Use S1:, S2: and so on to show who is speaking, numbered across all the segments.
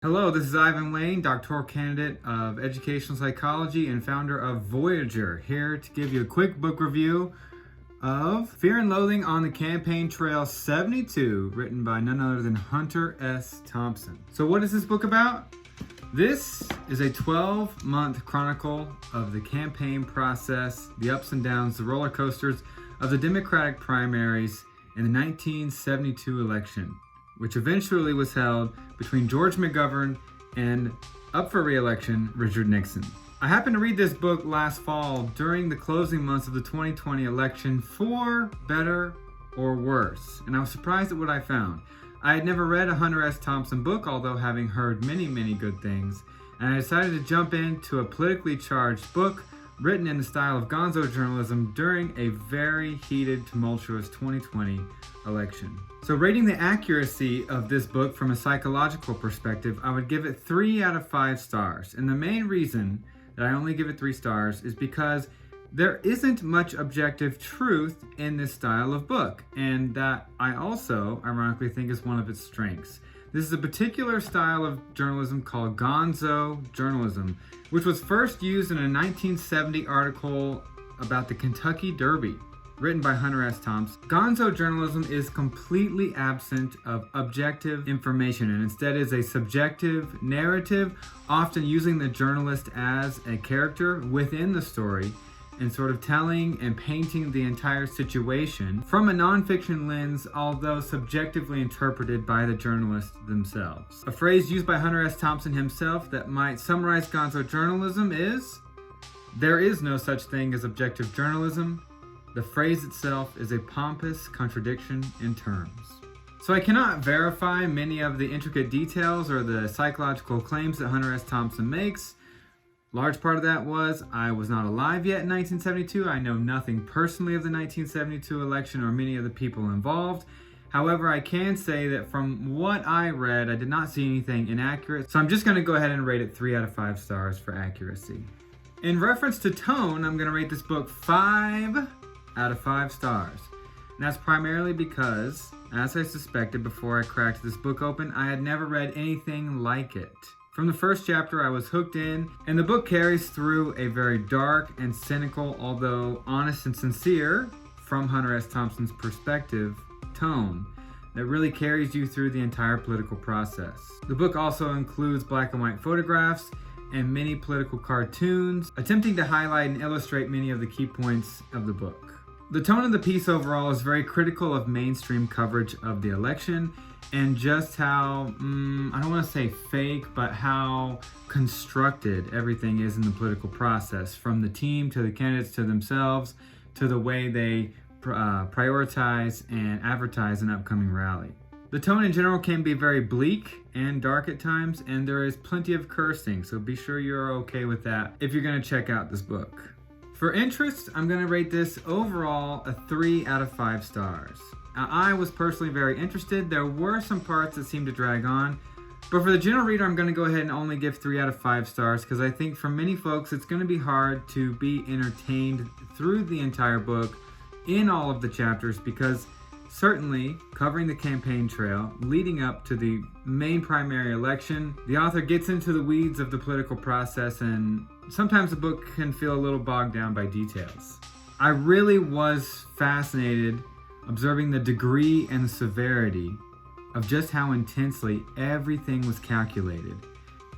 S1: Hello, this is Ivan Wayne, doctoral candidate of educational psychology and founder of Voyager, here to give you a quick book review of Fear and Loathing on the Campaign Trail 72, written by none other than Hunter S Thompson. So what is this book about? This is a 12-month chronicle of the campaign process, the ups and downs, the roller coasters of the Democratic primaries in the 1972 election, which eventually was held between George McGovern and, up for re-election, Richard Nixon. I happened to read this book last fall during the closing months of the 2020 election, for better or worse, and I was surprised at what I found. I had never read a Hunter S Thompson book, although having heard many good things, and I decided to jump into a politically charged book written in the style of Gonzo-Journalism during a very heated, tumultuous 2020 election. So rating the accuracy of this book from a psychological perspective, I would give it 3 out of 5 stars. And the main reason that I only give it 3 stars is because there isn't much objective truth in this style of book, and that I also, ironically, think is one of its strengths. This is a particular style of journalism called Gonzo-Journalism, which was first used in a 1970 article about the Kentucky Derby, written by Hunter S Thompson. Gonzo-journalism is completely absent of objective information and instead is a subjective narrative, often using the journalist as a character within the story and sort of telling and painting the entire situation from a nonfiction lens, although subjectively interpreted by the journalists themselves. A phrase used by Hunter S Thompson himself that might summarize Gonzo-journalism is, "There is no such thing as objective journalism. The phrase itself is a pompous contradiction in terms." So I cannot verify many of the intricate details or the psychological claims that Hunter S Thompson makes. Large part of that was I was not alive yet in 1972. I know nothing personally of the 1972 election or many of the people involved. However, I can say that from what I read, I did not see anything inaccurate. So I'm just going to go ahead and rate it 3 out of 5 stars for accuracy. In reference to tone, I'm going to rate this book 5 out of 5 stars. And that's primarily because, as I suspected before I cracked this book open, I had never read anything like it. From the first chapter, I was hooked in, and the book carries through a very dark and cynical, although honest and sincere, from Hunter S Thompson's perspective, tone that really carries you through the entire political process. The book also includes black and white photographs and many political cartoons, attempting to highlight and illustrate many of the key points of the book. The tone of the piece overall is very critical of mainstream coverage of the election and just how, I don't want to say fake, but how constructed everything is in the political process, from the team to the candidates to themselves to the way they prioritize and advertise an upcoming rally. The tone in general can be very bleak and dark at times, and there is plenty of cursing, so be sure you're okay with that if you're going to check out this book. For interest, I'm going to rate this overall a 3 out of 5 stars. Now, I was personally very interested. There were some parts that seemed to drag on, but for the general reader, I'm going to go ahead and only give 3 out of 5 stars because I think for many folks, it's going to be hard to be entertained through the entire book in all of the chapters, because certainly covering the campaign trail leading up to the main primary election, the author gets into the weeds of the political process, and sometimes the book can feel a little bogged down by details. I really was fascinated observing the degree and the severity of just how intensely everything was calculated.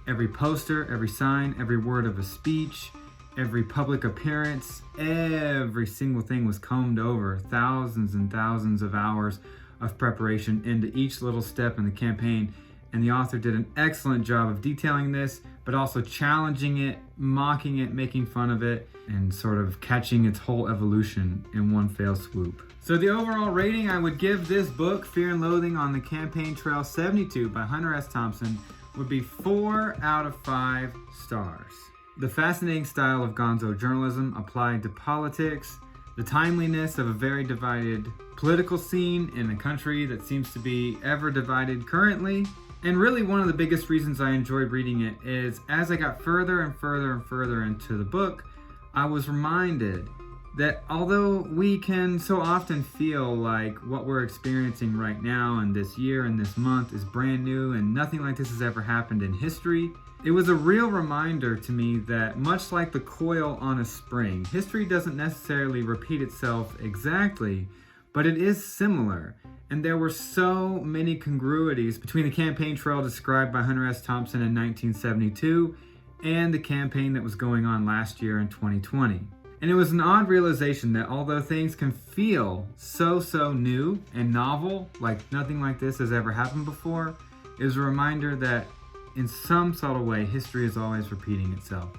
S1: Every poster, every sign, every word of a speech, every public appearance, every single thing was combed over. Thousands and thousands of hours of preparation into each little step in the campaign. And the author did an excellent job of detailing this, but also challenging it, mocking it, making fun of it, and sort of catching its whole evolution in one fell swoop. So the overall rating I would give this book, Fear and Loathing on the Campaign Trail 72 by Hunter S Thompson, would be 4 out of 5 stars. The fascinating style of Gonzo journalism applied to politics, the timeliness of a very divided political scene in a country that seems to be ever divided currently. And really one of the biggest reasons I enjoyed reading it is as I got further and further and further into the book, I was reminded that although we can so often feel like what we're experiencing right now and this year and this month is brand new and nothing like this has ever happened in history, it was a real reminder to me that much like the coil on a spring, history doesn't necessarily repeat itself exactly, but it is similar. And there were so many congruities between the campaign trail described by Hunter S Thompson in 1972 and the campaign that was going on last year in 2020. And it was an odd realization that although things can feel so new and novel, like nothing like this has ever happened before, it was a reminder that in some subtle way, history is always repeating itself.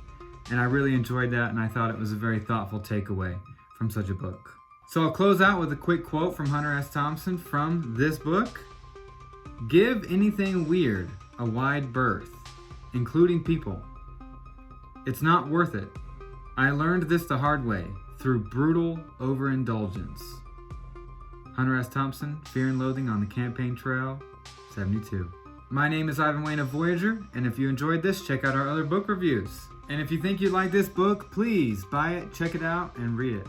S1: And I really enjoyed that, and I thought it was a very thoughtful takeaway from such a book. So I'll close out with a quick quote from Hunter S Thompson from this book. "Give anything weird a wide berth, including people. It's not worth it. I learned this the hard way, through brutal overindulgence." Hunter S Thompson, Fear and Loathing on the Campaign Trail, 72. My name is Ivan Wayne of Voyager, and if you enjoyed this, check out our other book reviews. And if you think you like this book, please buy it, check it out, and read it.